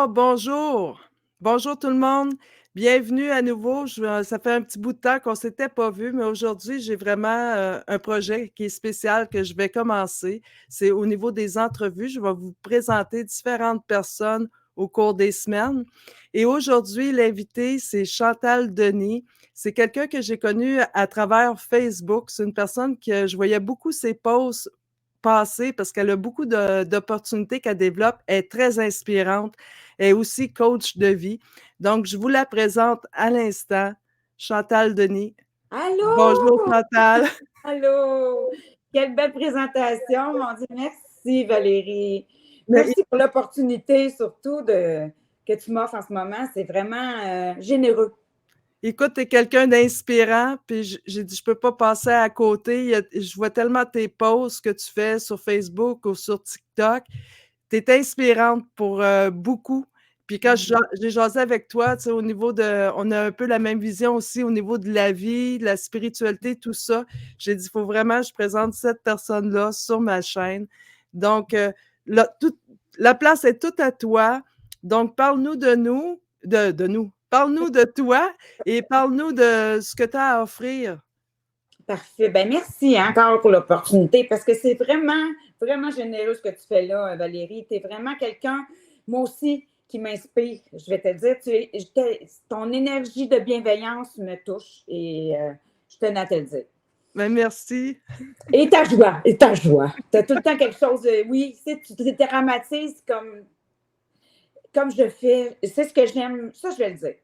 Alors, bonjour. Bonjour tout le monde. Bienvenue à nouveau. Ça fait un petit bout de temps qu'on ne s'était pas vu, mais aujourd'hui, j'ai vraiment un projet qui est spécial que je vais commencer. C'est au niveau des entrevues. Je vais vous présenter différentes personnes au cours des semaines. Et aujourd'hui, l'invité, c'est Chantal Denis. C'est quelqu'un que j'ai connu à travers Facebook. C'est une personne que je voyais beaucoup ses posts passer parce qu'elle a beaucoup d'opportunités qu'elle développe. Elle est très inspirante. Elle est aussi coach de vie. Donc, je vous la présente à l'instant, Chantal Denis. Bonjour, Allô! Chantal. Allô! Quelle belle présentation, mon Dieu. Merci, Valérie. Mais, Merci pour l'opportunité, surtout que tu m'offres en ce moment. C'est vraiment généreux. écoute, tu es quelqu'un d'inspirant, puis j'ai dit, je peux pas passer à côté. Je vois tellement tes posts que tu fais sur Facebook ou sur TikTok. Tu es inspirante pour beaucoup. Puis quand j'ai jasé avec toi, tu sais, au niveau on a un peu la même vision aussi au niveau de la vie, de la spiritualité, tout ça. J'ai dit, il faut vraiment que je présente cette personne-là sur ma chaîne. Donc, la place est toute à toi. Donc, parle-nous de nous, de nous. Parle-nous de toi et parle-nous de ce que tu as à offrir. Parfait. Ben merci encore pour l'opportunité parce que c'est vraiment, vraiment généreux ce que tu fais là, Valérie. Tu es vraiment quelqu'un, moi aussi, qui m'inspire. Je vais te dire, ton énergie de bienveillance me touche et je tenais à te le dire. Ben, merci. Et ta joie, et ta joie. Tu as tout le temps quelque chose de. Oui, tu te dramatises comme je fais. C'est ce que j'aime. Ça, je vais le dire.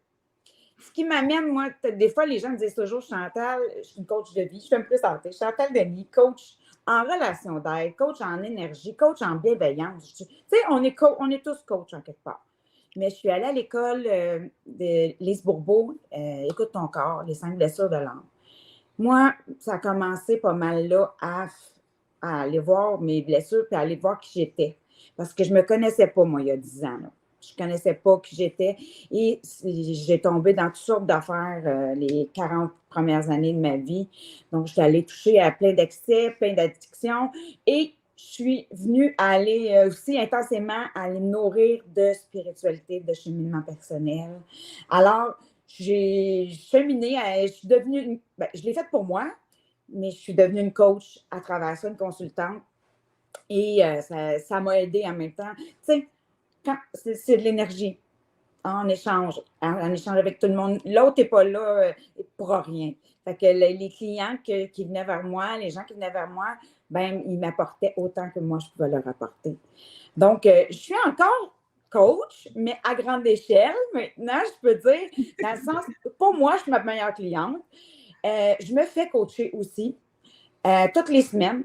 Ce qui m'amène, moi, des fois, les gens me disent toujours Chantal, je suis une coach de vie, je suis un peu santé. Chantal Denis, coach en relation d'aide, coach en énergie, coach en bienveillance. Tu sais, on est tous coachs en quelque part. Mais je suis allée à l'école de Lise Bourbeau, Écoute ton corps, les 5 blessures de l'âme. Moi, ça a commencé pas mal là à aller voir mes blessures puis à aller voir qui j'étais. Parce que je ne me connaissais pas, moi, il y a 10 ans. Là. Je ne connaissais pas qui j'étais. Et j'ai tombé dans toutes sortes d'affaires les 40 premières années de ma vie. Donc, je suis allée toucher à plein d'excès, plein d'addictions. Et je suis venue aller aussi intensément aller me nourrir de spiritualité, de cheminement personnel. Alors, j'ai cheminé, je suis devenue, je l'ai faite pour moi, mais je suis devenue une coach à travers ça, une consultante. Et ça m'a aidée en même temps. Tu sais, c'est de l'énergie en échange avec tout le monde. L'autre n'est pas là pour rien. Fait que les clients qui venaient vers moi, les gens qui venaient vers moi, ben, ils m'apportaient autant que moi je pouvais leur apporter. Donc, je suis encore coach, mais à grande échelle. Maintenant, je peux dire, dans le sens, pour moi, je suis ma meilleure cliente. Je me fais coacher aussi toutes les semaines.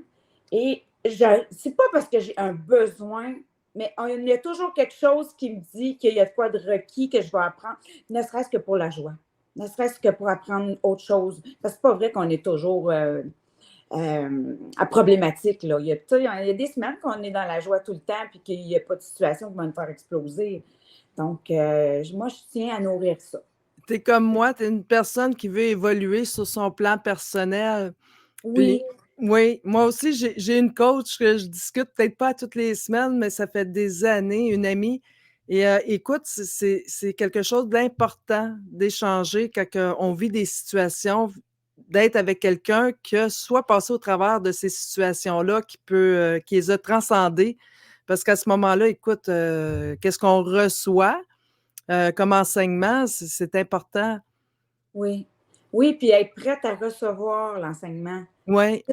Et c'est pas parce que j'ai un besoin, mais il y a toujours quelque chose qui me dit qu'il y a de quoi de requis que je vais apprendre, ne serait-ce que pour la joie, ne serait-ce que pour apprendre autre chose. Parce que c'est pas vrai qu'on est toujours à problématique. Là. Il y a des semaines qu'on est dans la joie tout le temps puis qu'il n'y a pas de situation qui va nous faire exploser. Donc, moi, je tiens à nourrir ça. Tu es comme moi, tu es une personne qui veut évoluer sur son plan personnel. Puis, Oui, oui, moi aussi, j'ai une coach que je discute peut-être pas toutes les semaines, mais ça fait des années, une amie. Et écoute, c'est quelque chose d'important d'échanger quand on vit des situations, d'être avec quelqu'un qui a soit passé au travers de ces situations-là, qui les a transcendées. Parce qu'à ce moment-là, écoute, qu'est-ce qu'on reçoit comme enseignement, c'est important. oui. Oui, puis être prête à recevoir l'enseignement. Oui,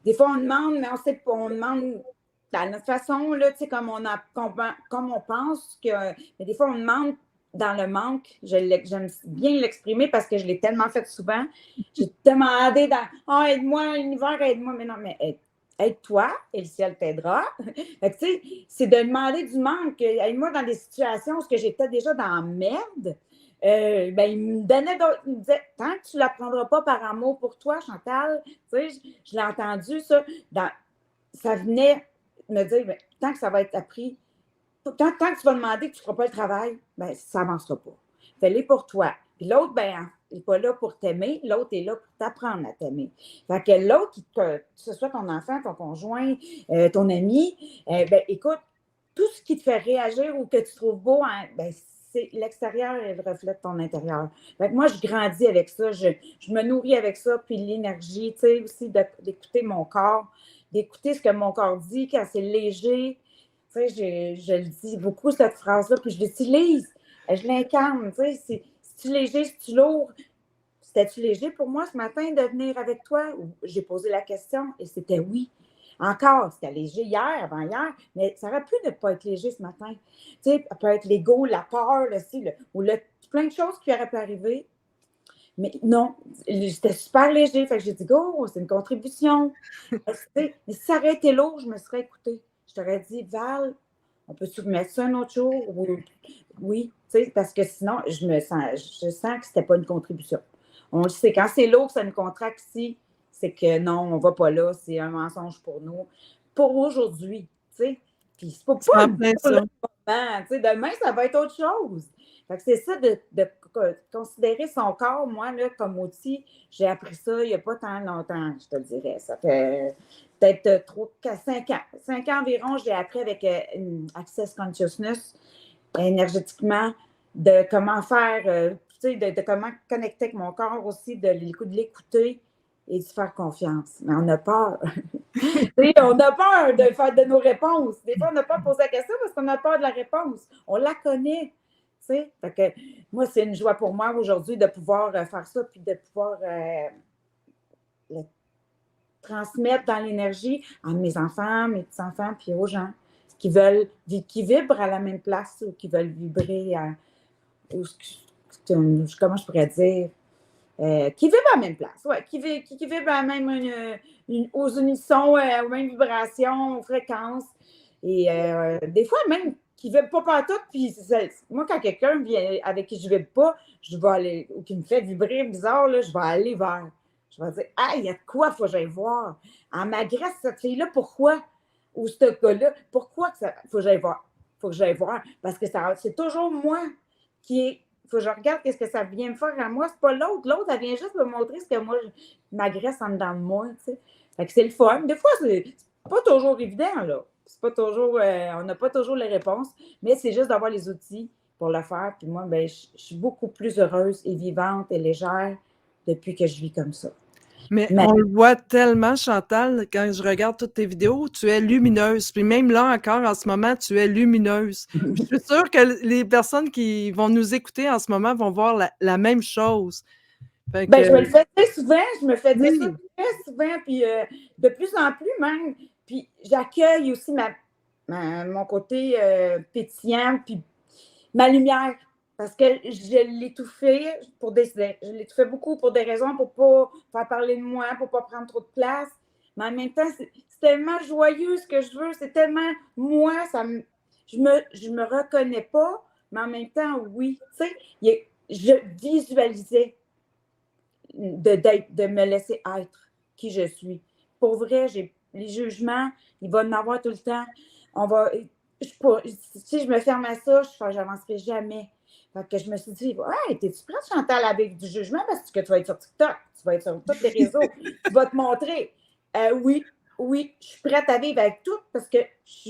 Des fois, on demande, mais on sait pas, on demande à notre façon, là, tu sais, comme on pense que. Mais des fois, on demande dans le manque. J'aime bien l'exprimer parce que je l'ai tellement fait souvent. J'ai demandé dans oh, aide-moi, l'univers, aide-moi. Mais non, mais aide-toi et le ciel t'aidera. Fait que, tu sais, c'est de demander du manque. Aide-moi dans des situations où j'étais déjà dans la merde. Ben, il me donnait d'autres. Il me disait tant que tu ne l'apprendras pas par amour pour toi, Chantal, tu sais, je l'ai entendu, ça. Ça venait me dire ben, tant que ça va être appris, tant que tu vas demander que tu ne feras pas le travail, ben, ça n'avancera pas. Fais-le pour toi. Puis l'autre, ben, il n'est pas là pour t'aimer, l'autre est là pour t'apprendre à t'aimer. Fait que l'autre, que ce soit ton enfant, ton conjoint, ton ami, ben, écoute, tout ce qui te fait réagir ou que tu trouves beau, hein, ben, c'est l'extérieur, elle reflète ton intérieur. Fait que moi, je grandis avec ça, je me nourris avec ça, puis l'énergie, tu sais, aussi d'écouter mon corps, d'écouter ce que mon corps dit quand c'est léger. Tu sais, je le dis beaucoup, cette phrase-là, puis je l'utilise, je l'incarne, tu sais, c'est-tu léger, c'est-tu lourd? C'était-tu léger pour moi ce matin de venir avec toi? J'ai posé la question et c'était oui. Encore, c'était léger hier, avant-hier, mais ça aurait pu ne pas être léger ce matin. Tu sais, ça peut être l'ego, la peur, ou plein de choses qui auraient pu arriver. Mais non, c'était super léger. Fait que j'ai dit, go, c'est une contribution. Mais si ça aurait été lourd, je me serais écoutée. Je t'aurais dit, Val, on peut-tu remettre ça un autre jour? Oui, tu sais, parce que sinon, je sens que c'était pas une contribution. On le sait, quand c'est lourd, ça nous contracte ici, c'est que non, on va pas là, c'est un mensonge pour nous. Pour aujourd'hui, tu sais. Puis c'est pas C'est en pour plein le ça. moment, tu sais, demain, ça va être autre chose. Fait que c'est ça de considérer son corps, moi, là, comme outil. J'ai appris ça il n'y a pas tant longtemps, je te le dirais. Ça fait peut-être 5 ans. 5 ans environ, j'ai appris avec Access Consciousness, énergétiquement, de comment faire, tu sais, de comment connecter avec mon corps aussi, de l'écouter et de faire confiance. Mais on a peur. On a peur de faire de nos réponses. Des fois, on n'a pas posé la question parce qu'on a peur de la réponse. On la connaît. Fait que moi, c'est une joie pour moi aujourd'hui de pouvoir faire ça puis de pouvoir le transmettre dans l'énergie à mes enfants, mes petits-enfants, puis aux gens qui vibrent à la même place ou qui veulent vibrer à, comment je pourrais dire, qui vibrent à la même place, ouais, qui vibrent à la même, aux unissons, aux mêmes vibrations, aux fréquences. Et des fois, même qui ne vibrent pas partout, puis moi, quand quelqu'un vient avec qui je ne vibre pas, je vais aller, ou qui me fait vibrer bizarre, là, je vais aller vers. Je vais dire, ah, il y a de quoi, il faut que j'aille voir. Elle m'agresse, cette fille-là, pourquoi? Ou ce gars-là, pourquoi il faut que j'aille voir? Il faut que j'aille voir. Parce que c'est toujours moi qui est. Il faut que je regarde qu'est-ce que ça vient me faire à moi. C'est pas l'autre. L'autre, elle vient juste me montrer ce que moi, je m'agresse en dedans de moi. Tu sais. Fait que c'est le fun. Des fois, c'est pas toujours évident, là. C'est pas toujours. On n'a pas toujours les réponses, mais c'est juste d'avoir les outils pour le faire. Puis moi, ben, je suis beaucoup plus heureuse et vivante et légère depuis que je vis comme ça. Mais on le voit tellement, Chantal, quand je regarde toutes tes vidéos, tu es lumineuse. Puis même là encore, en ce moment, tu es lumineuse. Puis je suis sûre que les personnes qui vont nous écouter en ce moment vont voir la même chose. Ben, je me le fais très souvent. Je me fais dire ça très souvent. Puis de plus en plus même. Puis j'accueille aussi mon côté pétillant, puis ma lumière. Parce que je l'ai tout fait je l'ai tout fait beaucoup pour des raisons, pour ne pas faire parler de moi, pour ne pas prendre trop de place. Mais en même temps, c'est tellement joyeux ce que je veux, c'est tellement moi, je me reconnais pas, mais en même temps, oui. Tu sais, je visualisais de me laisser être qui je suis. Pour vrai, les jugements, il va en avoir tout le temps. Si je me ferme à ça, je n'avancerai jamais. Fait que je me suis dit, hey, t'es-tu prête, Chantal, avec du jugement parce que tu vas être sur TikTok, tu vas être sur tous les réseaux, tu vas te montrer. Oui, je suis prête à vivre avec tout parce que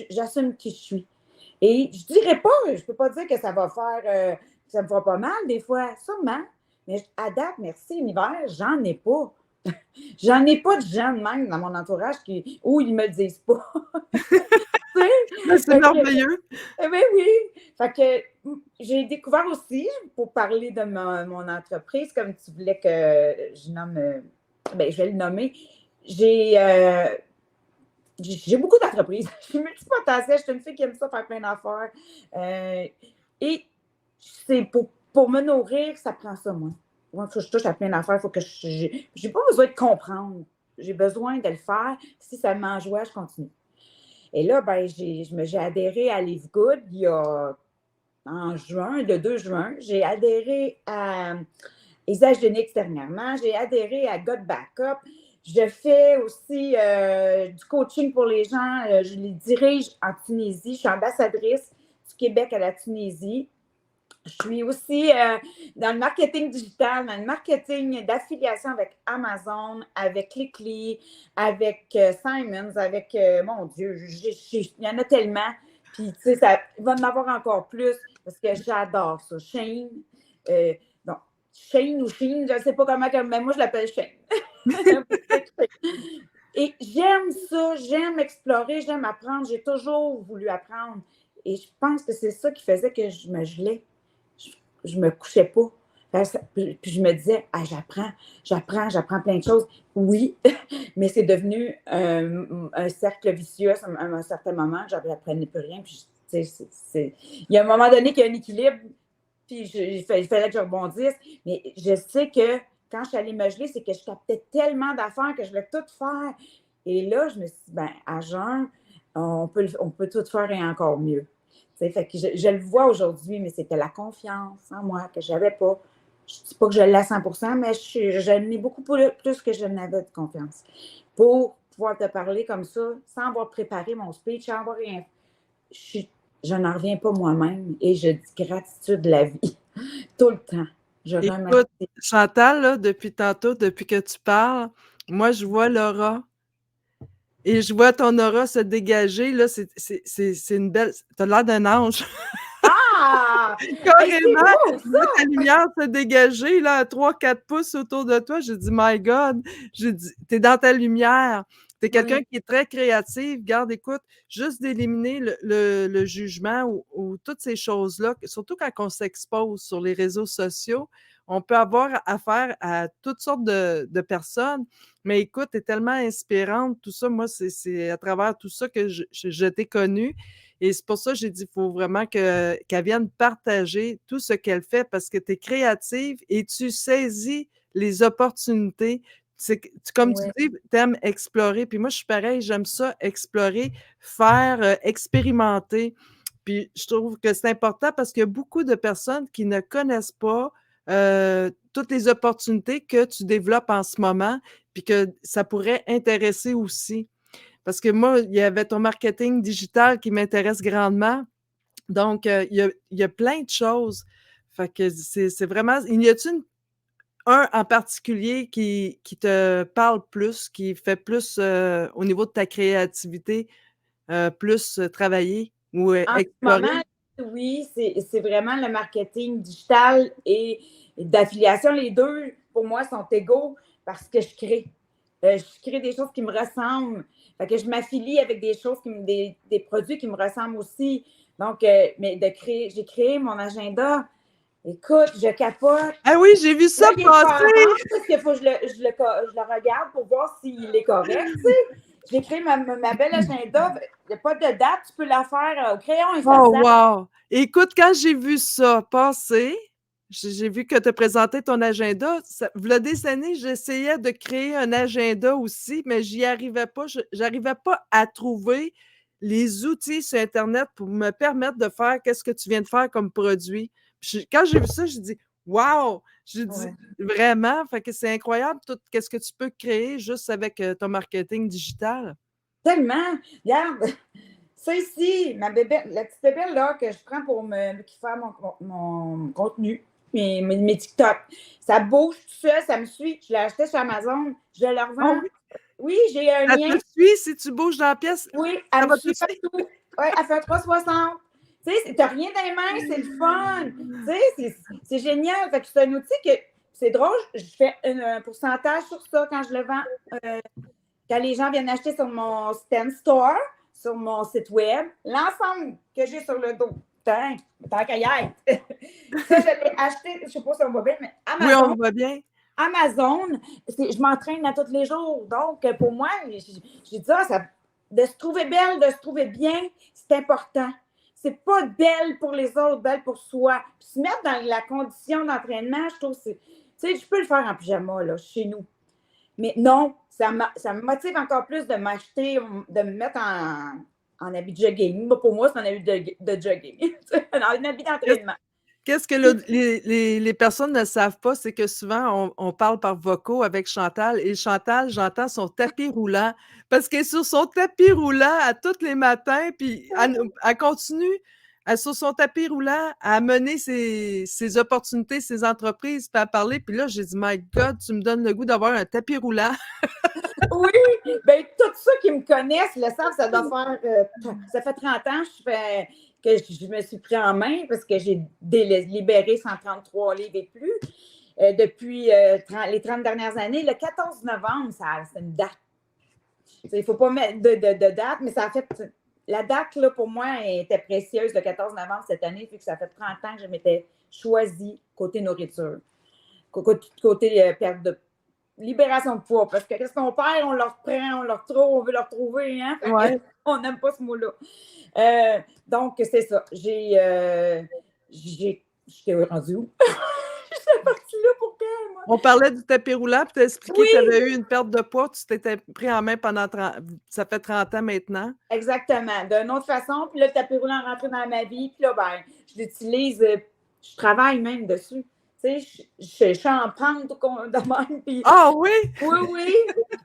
j'assume qui je suis. Et je dirais pas, je peux pas dire que ça va faire, ça me fera pas mal des fois, sûrement. Mais à date, merci univers, j'en ai pas. J'en ai pas de gens de même dans mon entourage où ils me le disent pas. C'est merveilleux. Ben oui. Fait que j'ai découvert aussi, pour parler de mon entreprise, comme tu voulais que je nomme, ben, je vais le nommer. J'ai beaucoup d'entreprises. Je suis multipotentielle. Je suis une fille qui aime ça faire plein d'affaires. Et c'est pour me nourrir, ça prend ça, moi. Moi, il faut que je touche à plein d'affaires. Faut que j'ai pas besoin de comprendre. J'ai besoin de le faire. Si ça m'enjoie, je continue. Et là, ben, j'ai adhéré à Live Good le 2 juin. J'ai adhéré à Usage de Nix dernièrement. J'ai adhéré à God Backup. Je fais aussi du coaching pour les gens. Je les dirige en Tunisie. Je suis ambassadrice du Québec à la Tunisie. Je suis aussi dans le marketing digital, dans le marketing d'affiliation avec Amazon, avec Clickly, avec Simons, avec, mon Dieu, il y en a tellement. Puis, tu sais, ça va en avoir encore plus parce que j'adore ça. Shane, non, Shane ou Shane, je ne sais pas comment, mais moi, je l'appelle Shane. Et j'aime ça, j'aime explorer, j'aime apprendre. J'ai toujours voulu apprendre. Et je pense que c'est ça qui faisait que je me gelais. Je me couchais pas. Puis je me disais, ah, j'apprends plein de choses. Oui, mais c'est devenu un cercle vicieux à un certain moment. J'apprenais plus rien. Puis, il y a un moment donné qu'il y a un équilibre, puis il fallait que je rebondisse. Mais je sais que quand je suis allée me geler, c'est que je captais tellement d'affaires que je voulais tout faire. Et là, je me suis dit, ben, à jeun, on peut tout faire et encore mieux. Fait que je le vois aujourd'hui, mais c'était la confiance en moi que je n'avais pas. Je ne dis pas que je l'ai à 100%, mais je n'ai beaucoup plus que je n'avais de confiance. Pour pouvoir te parler comme ça, sans avoir préparé mon speech, sans avoir rien, je n'en reviens pas moi-même et je dis gratitude de la vie tout le temps. Je remercie. Écoute, Chantal, là, depuis tantôt, depuis que tu parles, moi, je vois l'aura. Et je vois ton aura se dégager, là, c'est une belle... T'as l'air d'un ange. Ah! Carrément, Hey, je vois ta lumière se dégager, là, à 3-4 pouces autour de toi. J'ai dit, my God, j'ai dit, t'es dans ta lumière. T'es quelqu'un qui est très créatif. Garde, écoute, juste d'éliminer le jugement ou toutes ces choses-là, surtout quand on s'expose sur les réseaux sociaux, on peut avoir affaire à toutes sortes de personnes. Mais écoute, t'es tellement inspirante, tout ça. Moi, c'est à travers tout ça que je t'ai connue. Et c'est pour ça que j'ai dit, il faut vraiment qu'elle vienne partager tout ce qu'elle fait parce que tu es créative et tu saisis les opportunités. Comme tu dis, tu aimes explorer. Puis moi, je suis pareil, j'aime ça, explorer, faire, expérimenter. Puis je trouve que c'est important parce qu'il y a beaucoup de personnes qui ne connaissent pas toutes les opportunités que tu développes en ce moment, puis que ça pourrait intéresser aussi. Parce que moi, il y avait ton marketing digital qui m'intéresse grandement. Donc, il y a plein de choses. Fait que c'est vraiment... Y a-t-il un en particulier qui te parle plus, qui fait plus au niveau de ta créativité, plus travailler ou en ce explorer? moment, oui, c'est vraiment le marketing digital et d'affiliation. Les deux, pour moi, sont égaux parce que je crée. Je crée des choses qui me ressemblent. Fait que je m'affilie avec des choses, des produits qui me ressemblent aussi. Donc, mais j'ai créé mon agenda. Écoute, je capote. Ah oui, j'ai vu ça Là, il est pas passer! rare parce qu'il faut que je le regarde pour voir s'il est correct. Tu sais. J'ai créé ma belle agenda. Il n'y a pas de date, tu peux la faire au crayon Oh, effaçable. wow! Écoute, quand j'ai vu ça passer, j'ai vu que tu as présenté ton agenda. V'là des années, j'essayais de créer un agenda aussi, mais j'y arrivais pas. J'arrivais pas à trouver les outils sur Internet pour me permettre de faire qu'est-ce que tu viens de faire comme produit. Quand j'ai vu ça, j'ai dit wow! J'ai dit vraiment, fait que c'est incroyable tout qu'est-ce que tu peux créer juste avec ton marketing digital. Tellement. Regarde, ça ici, la petite bébelle là, que je prends pour faire mon contenu, mes TikTok. Ça bouge tout seul, ça me suit. Je l'ai acheté sur Amazon, je le Oh revends. oui, Oui, j'ai un ça lien. te suit si tu bouges dans la pièce, Oui, ça elle me va te suit suivre. partout. Oui, elle fait un 360. Tu sais, t'as rien dans les mains, c'est le fun. Tu sais, c'est génial. Fait que c'est un outil que, c'est drôle, je fais un pourcentage sur ça quand je le vends. Quand les gens viennent acheter sur mon Stand Store, sur mon site web, l'ensemble que j'ai sur le dos, tant qu'à y être. Ça, je l'ai acheté, je ne sais pas si on va bien, mais Oui, on Amazon. le voit bien. Amazon, je m'entraîne à tous les jours. Donc, pour moi, j'ai dit ça, de se trouver belle, de se trouver bien, c'est important. C'est pas belle pour les autres, belle pour soi. Puis se mettre dans la condition d'entraînement, je trouve que c'est. Tu sais, je peux le faire en pyjama, là, chez nous. Mais non, ça me motive encore plus de m'acheter, de me mettre en habit de jogging. Pour moi, c'est un habit de jogging. un habit d'entraînement. Qu'est-ce que les personnes ne savent pas, c'est que souvent, on parle par vocaux avec Chantal et Chantal, j'entends son tapis roulant parce qu'elle est sur son tapis roulant à tous les matins, puis elle continue sur son tapis roulant, à mener ses opportunités, ses entreprises, puis à parler. Puis là, j'ai dit, My God, tu me donnes le goût d'avoir un tapis roulant. Oui, bien, tous ceux qui me connaissent le savent, ça doit faire, ça fait 30 ans que je me suis pris en main parce que j'ai libéré 133 livres et plus depuis les 30 dernières années. Le 14 novembre, c'est une date. Il ne faut pas mettre de date, mais ça a fait. La date, là, pour moi, était précieuse le 14 novembre cette année, puis que ça fait 30 ans que je m'étais choisie côté nourriture, côté perte de libération de poids. Parce que qu'est-ce qu'on perd, on le reprend, on le retrouve, on veut le retrouver, hein? Ouais. On n'aime pas ce mot-là. Donc, c'est ça. J'étais rendue où? J'étais partie là pour quand, moi? On parlait du tapis roulant, puis tu as expliqué Oui! que tu avais eu une perte de poids, tu t'étais pris en main pendant 30, ça fait 30 ans maintenant. Exactement. D'une autre façon, puis là, le tapis roulant est rentré dans ma vie, puis là, ben, je l'utilise, je travaille même dessus. Tu sais, je suis en pente de même, puis... Ah oui? Oui.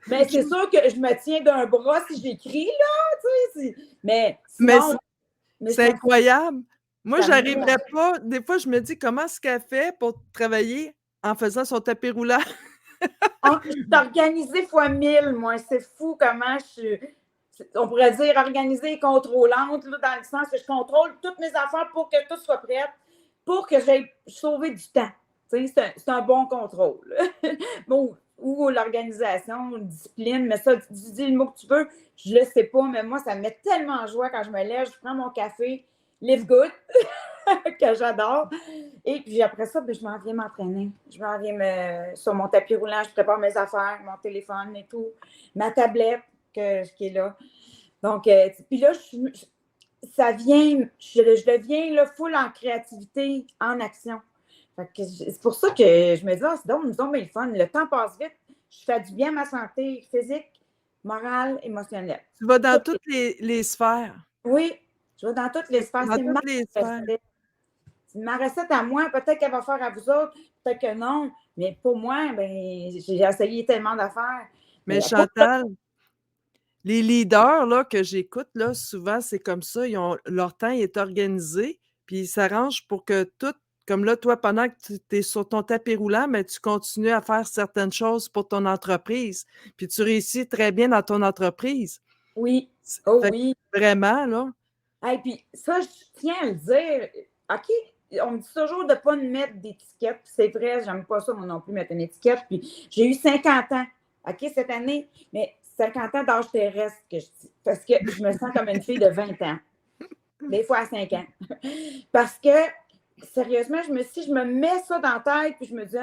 Mais c'est sûr que je me tiens d'un bras si j'écris, là, tu sais. Mais sinon... C'est incroyable. Moi, ça j'arriverais pas. Des fois, je me dis, comment est-ce qu'elle fait pour travailler en faisant son tapis roulant? Je suis organisée fois 1000, moi. C'est fou comment je suis... On pourrait dire organisée et contrôlante, là, dans le sens que je contrôle toutes mes affaires pour que tout soit prêt, pour que j'aille sauver du temps. C'est un bon contrôle. Bon, ou l'organisation, une discipline, mais ça, tu dis le mot que tu veux, je le sais pas, mais moi, ça me met tellement en joie quand je me lève, je prends mon café, Live Good, que j'adore. Et puis après ça, ben, je m'en viens m'entraîner. Je m'en viens sur mon tapis roulant, je prépare mes affaires, mon téléphone et tout, ma tablette qui est là. Donc, puis là, ça vient, je deviens là, full en créativité, en action. C'est pour ça que je me dis, c'est donc le fun. Le temps passe vite. Je fais du bien à ma santé physique, morale, émotionnelle. Tu vas dans toutes les sphères. Oui, je vais dans toutes les sphères. Dans toutes les sphères. C'est ma recette à moi. Peut-être qu'elle va faire à vous autres, peut-être que non. Mais pour moi, ben, j'ai essayé tellement d'affaires. Mais Chantal, les leaders là, que j'écoute, là, souvent, c'est comme ça. Leur temps est organisé, puis ils s'arrangent pour que tout, comme là, toi, pendant que tu es sur ton tapis roulant, mais tu continues à faire certaines choses pour ton entreprise. Puis tu réussis très bien dans ton entreprise. Oui. Oh oui. Vraiment, là. Et puis ça, je tiens à le dire. OK, on me dit toujours de ne pas mettre d'étiquette. C'est vrai, j'aime pas ça, moi non plus, mettre une étiquette. Puis j'ai eu 50 ans, OK, cette année, mais 50 ans d'âge terrestre que je dis. Parce que je me sens comme une fille de 20 ans. Des fois à 5 ans. Parce que, sérieusement, si je me mets ça dans la tête, puis je me dis,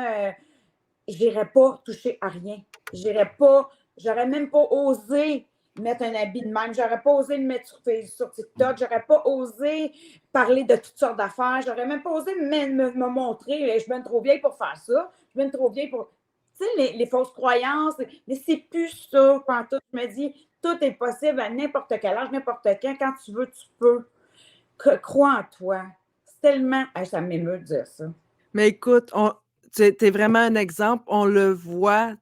j'irais pas toucher à rien. J'aurais même pas osé mettre un habit de même. J'aurais pas osé le mettre sur TikTok. J'aurais pas osé parler de toutes sortes d'affaires. J'aurais même pas osé me montrer. Je suis bien trop vieille pour faire ça. Je suis bien trop vieille pour... Tu sais, les fausses croyances. Mais c'est plus ça. Quand je me dis, tout est possible à n'importe quel âge, n'importe quand tu veux, tu peux. Crois en toi. C'est tellement... ça m'émeut de dire ça. Mais écoute, tu es vraiment un exemple. On le voit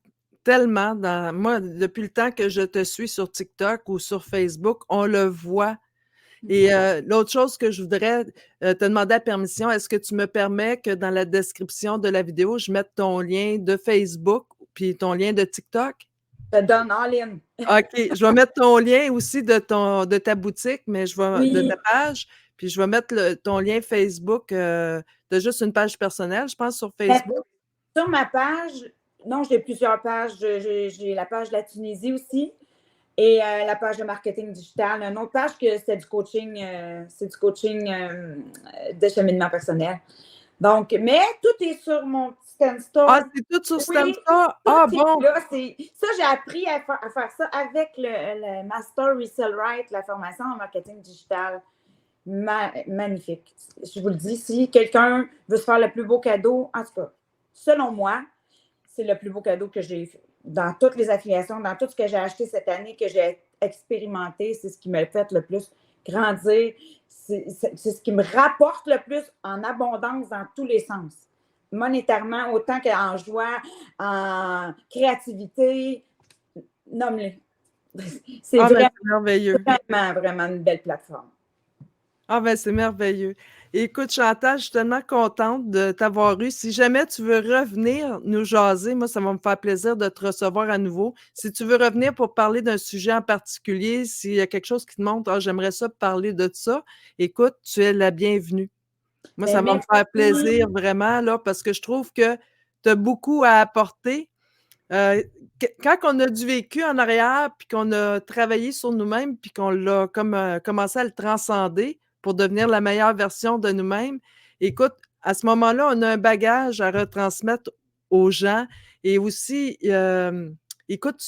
tellement moi, depuis le temps que je te suis sur TikTok ou sur Facebook, on le voit. Et l'autre chose que je voudrais te demander la permission, est-ce que tu me permets que dans la description de la vidéo, je mette ton lien de Facebook puis ton lien de TikTok? Je te donne en ligne. OK. Je vais mettre ton lien aussi de ta boutique, mais de ta page. Puis je vais mettre ton lien Facebook de juste une page personnelle, je pense, sur Facebook. Sur ma page, non, j'ai plusieurs pages. J'ai la page de la Tunisie aussi et la page de marketing digital. Une autre page que c'est du coaching, de cheminement personnel. Donc, mais tout est sur mon Stand Store. Ah, c'est tout sur Stand Store? Ah, bon! Là, ça, j'ai appris à faire ça avec le Master Resell Right, la formation en marketing digital. Magnifique. Je vous le dis, si quelqu'un veut se faire le plus beau cadeau, en tout cas, selon moi, c'est le plus beau cadeau que j'ai fait. Dans toutes les affiliations, dans tout ce que j'ai acheté cette année, que j'ai expérimenté, c'est ce qui m'a fait le plus grandir. C'est ce qui me rapporte le plus en abondance dans tous les sens. Monétairement, autant qu'en joie, en créativité. Nomme-le. C'est merveilleux. Vraiment une belle plateforme. Ah ben c'est merveilleux. Écoute, Chantal, je suis tellement contente de t'avoir eu. Si jamais tu veux revenir nous jaser, moi, ça va me faire plaisir de te recevoir à nouveau. Si tu veux revenir pour parler d'un sujet en particulier, s'il y a quelque chose qui te montre, ah, j'aimerais ça parler de ça, écoute, tu es la bienvenue. Moi, Ben, ça va me faire merci. plaisir vraiment, là, parce que je trouve que tu as beaucoup à apporter. Euh, Quand on a du vécu en arrière, puis qu'on a travaillé sur nous-mêmes, puis qu'on l'a comme commencé à le transcender pour devenir la meilleure version de nous-mêmes, écoute, à ce moment-là, on a un bagage à retransmettre aux gens et aussi, écoute,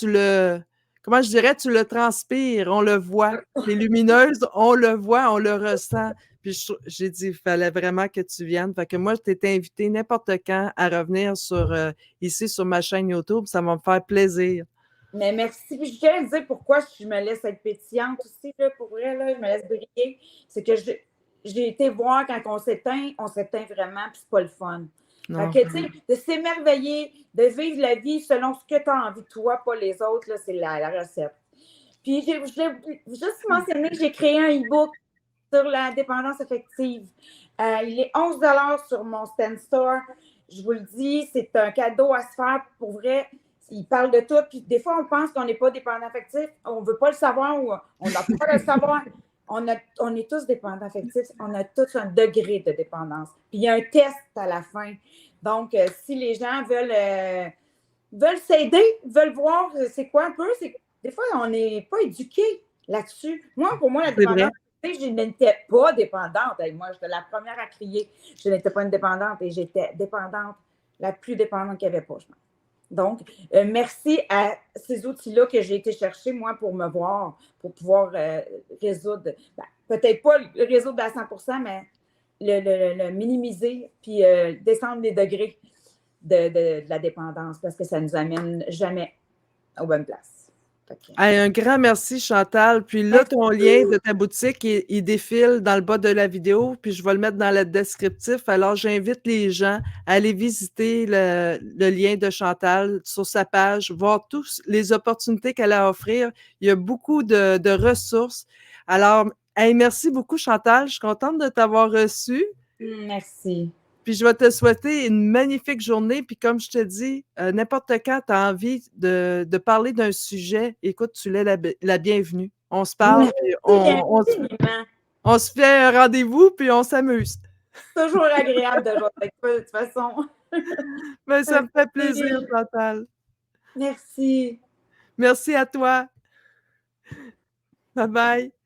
comment je dirais, tu le transpires, on le voit. T'es lumineuse, on le voit, on le ressent. Puis j'ai dit, il fallait vraiment que tu viennes. Fait que moi, je t'ai invité n'importe quand à revenir ici sur ma chaîne YouTube. Ça va me faire plaisir. Mais merci. Puis je tiens à dire pourquoi je me laisse être pétillante aussi, là, pour vrai, là, je me laisse briller. C'est que j'ai été voir quand on s'éteint vraiment, puis c'est pas le fun. Fait Non. que, tu sais, de s'émerveiller, de vivre la vie selon ce que tu as envie de toi, pas les autres, là, c'est la recette. Puis, j'ai juste mentionné que j'ai créé un e-book sur la dépendance affective. Il est 11 sur mon Stand Store. Je vous le dis, c'est un cadeau à se faire pour vrai. Il parle de tout. Puis des fois, on pense qu'on n'est pas dépendant affectif. On ne veut pas le savoir ou on n'a pas le savoir. On est tous dépendants affectifs. On a tous un degré de dépendance. Puis il y a un test à la fin. Donc, si les gens veulent s'aider, veulent voir c'est quoi un peu, c'est des fois, on n'est pas éduqué là-dessus. Moi, pour moi, la C'est vrai. dépendance, je n'étais pas dépendante. Et moi, j'étais la première à crier. Je n'étais pas une dépendante et j'étais dépendante, la plus dépendante qu'il n'y avait pas, je pense. Donc, merci à ces outils-là que j'ai été chercher, moi, pour me voir, pour pouvoir résoudre, peut-être pas le résoudre à 100%, mais le minimiser, puis descendre les degrés de la dépendance, parce que ça ne nous amène jamais aux bonnes places. Hey, un grand merci, Chantal. Puis là, Merci. ton lien de ta boutique, il défile dans le bas de la vidéo, puis je vais le mettre dans le descriptif. Alors, j'invite les gens à aller visiter le lien de Chantal sur sa page, voir toutes les opportunités qu'elle a à offrir. Il y a beaucoup de ressources. Alors, hey, merci beaucoup, Chantal. Je suis contente de t'avoir reçu. Merci. Puis je vais te souhaiter une magnifique journée. Puis comme je te dis, n'importe quand tu as envie de parler d'un sujet, écoute, tu l'es la bienvenue. On se parle, Merci puis infiniment. on se fait un rendez-vous, puis on s'amuse. Toujours agréable de jouer avec toi, de toute façon. Mais ça me fait plaisir, Merci. Chantal. Merci. Merci à toi. Bye bye.